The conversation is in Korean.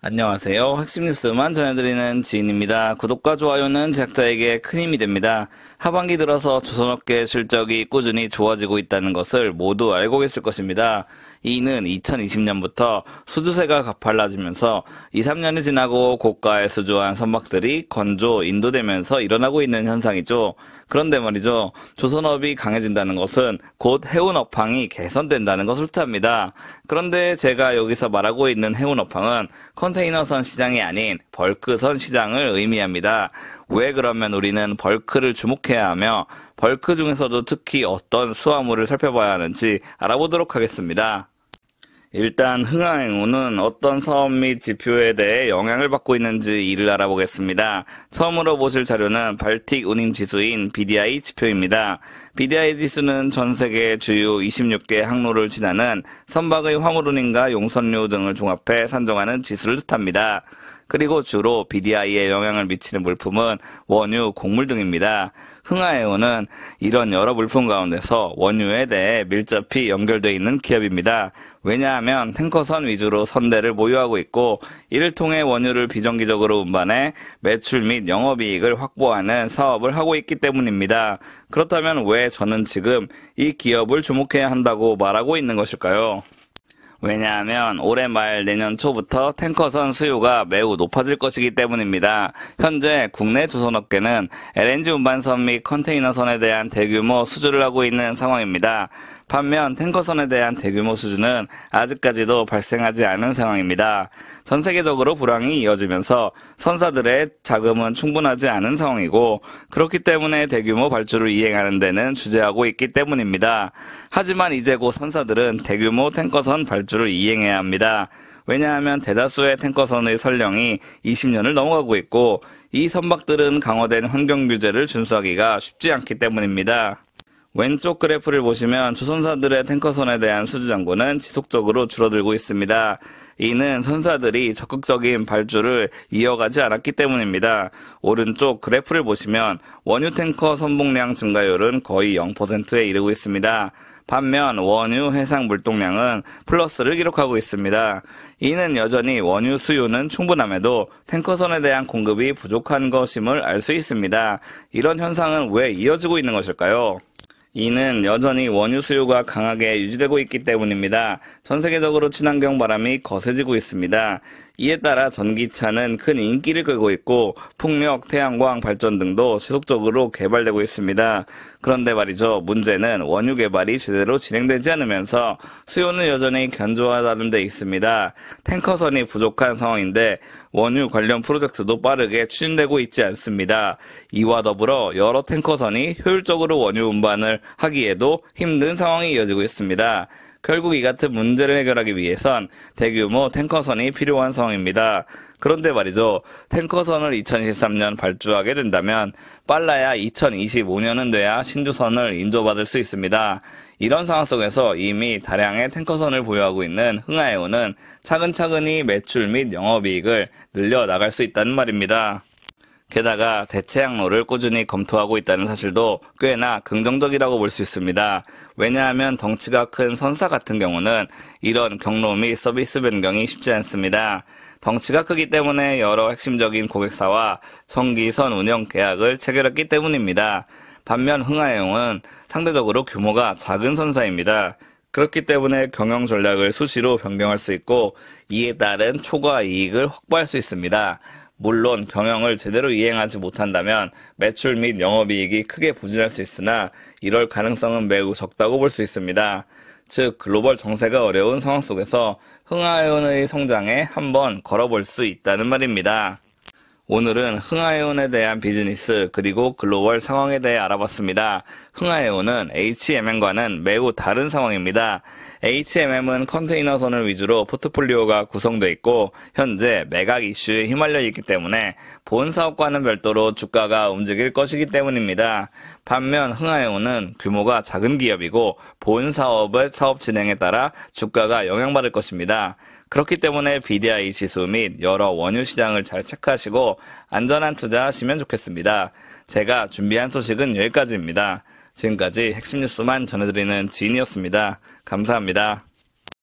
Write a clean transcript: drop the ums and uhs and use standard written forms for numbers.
안녕하세요. 핵심 뉴스만 전해드리는 지인입니다. 구독과 좋아요는 제작자에게 큰 힘이 됩니다. 하반기 들어서 조선업계 실적이 꾸준히 좋아지고 있다는 것을 모두 알고 계실 것입니다. 이는 2020년부터 수주세가 가팔라지면서 2, 3년이 지나고 고가에 수주한 선박들이 건조, 인도되면서 일어나고 있는 현상이죠. 그런데 말이죠. 조선업이 강해진다는 것은 곧 해운 업황이 개선된다는 것을 뜻합니다. 그런데 제가 여기서 말하고 있는 해운 업황은 컨테이너선 시장이 아닌 벌크선 시장을 의미합니다. 왜 그러면 우리는 벌크를 주목해야 하며 벌크 중에서도 특히 어떤 수화물을 살펴봐야 하는지 알아보도록 하겠습니다. 일단 흥하해운은 어떤 사업 및 지표에 대해 영향을 받고 있는지 이를 알아보겠습니다. 처음으로 보실 자료는 발틱 운임 지수인 BDI 지표입니다. BDI 지수는 전 세계 주요 26개 항로를 지나는 선박의 화물 운임과 용선료 등을 종합해 산정하는 지수를 뜻합니다. 그리고 주로 BDI에 영향을 미치는 물품은 원유, 곡물 등입니다. 흥하해운은 이런 여러 물품 가운데서 원유에 대해 밀접히 연결되어 있는 기업입니다. 왜냐하면 탱커선 위주로 선대를 보유하고 있고 이를 통해 원유를 비정기적으로 운반해 매출 및 영업이익을 확보하는 사업을 하고 있기 때문입니다. 그렇다면 왜 저는 지금 이 기업을 주목해야 한다고 말하고 있는 것일까요? 왜냐하면 올해 말 내년 초부터 탱커선 수요가 매우 높아질 것이기 때문입니다. 현재 국내 조선업계는 LNG 운반선 및 컨테이너선에 대한 대규모 수주를 하고 있는 상황입니다. 반면 탱커선에 대한 대규모 수주는 아직까지도 발생하지 않은 상황입니다. 전 세계적으로 불황이 이어지면서 선사들의 자금은 충분하지 않은 상황이고 그렇기 때문에 대규모 발주를 이행하는 데는 주저하고 있기 때문입니다. 하지만 이제 곧 선사들은 대규모 탱커선 발주를 이행해야 합니다. 왜냐하면 대다수의 탱커선의 선령이 20년을 넘어가고 있고 이 선박들은 강화된 환경 규제를 준수하기가 쉽지 않기 때문입니다. 왼쪽 그래프를 보시면 조선사들의 탱커선에 대한 수주 잔고는 지속적으로 줄어들고 있습니다. 이는 선사들이 적극적인 발주를 이어가지 않았기 때문입니다. 오른쪽 그래프를 보시면 원유 탱커 선봉량 증가율은 거의 0%에 이르고 있습니다. 반면 원유 해상 물동량은 플러스를 기록하고 있습니다. 이는 여전히 원유 수요는 충분함에도 탱커선에 대한 공급이 부족한 것임을 알 수 있습니다. 이런 현상은 왜 이어지고 있는 것일까요? 이는 여전히 원유 수요가 강하게 유지되고 있기 때문입니다. 전 세계적으로 친환경 바람이 거세지고 있습니다. 이에 따라 전기차는 큰 인기를 끌고 있고 풍력, 태양광 발전 등도 지속적으로 개발되고 있습니다. 그런데 말이죠. 문제는 원유 개발이 제대로 진행되지 않으면서 수요는 여전히 견조하다는 데 있습니다. 탱커선이 부족한 상황인데 원유 관련 프로젝트도 빠르게 추진되고 있지 않습니다. 이와 더불어 여러 탱커선이 효율적으로 원유 운반을 하기에도 힘든 상황이 이어지고 있습니다. 결국 이 같은 문제를 해결하기 위해선 대규모 탱커선이 필요한 상황입니다. 그런데 말이죠. 탱커선을 2023년 발주하게 된다면 빨라야 2025년은 돼야 신주선을 인도받을 수 있습니다. 이런 상황 속에서 이미 다량의 탱커선을 보유하고 있는 흥하해운은 차근차근히 매출 및 영업이익을 늘려나갈 수 있다는 말입니다. 게다가 대체 항로를 꾸준히 검토하고 있다는 사실도 꽤나 긍정적이라고 볼 수 있습니다. 왜냐하면 덩치가 큰 선사 같은 경우는 이런 경로 및 서비스 변경이 쉽지 않습니다. 덩치가 크기 때문에 여러 핵심적인 고객사와 정기선 운영 계약을 체결했기 때문입니다. 반면 흥하해운은 상대적으로 규모가 작은 선사입니다. 그렇기 때문에 경영 전략을 수시로 변경할 수 있고 이에 따른 초과 이익을 확보할 수 있습니다. 물론 경영을 제대로 이행하지 못한다면 매출 및 영업이익이 크게 부진할 수 있으나 이럴 가능성은 매우 적다고 볼 수 있습니다. 즉 글로벌 정세가 어려운 상황 속에서 흥하해운의 성장에 한번 걸어볼 수 있다는 말입니다. 오늘은 흥하해운에 대한 비즈니스 그리고 글로벌 상황에 대해 알아봤습니다. 흥하해운은 HMM과는 매우 다른 상황입니다. HMM은 컨테이너선을 위주로 포트폴리오가 구성되어 있고 현재 매각 이슈에 휘말려 있기 때문에 본 사업과는 별도로 주가가 움직일 것이기 때문입니다. 반면 흥하해운은 규모가 작은 기업이고 본 사업 진행에 따라 주가가 영향받을 것입니다. 그렇기 때문에 BDI 지수 및 여러 원유 시장을 잘 체크하시고 안전한 투자하시면 좋겠습니다. 제가 준비한 소식은 여기까지입니다. 지금까지 핵심 뉴스만 전해드리는 지인이었습니다. 감사합니다.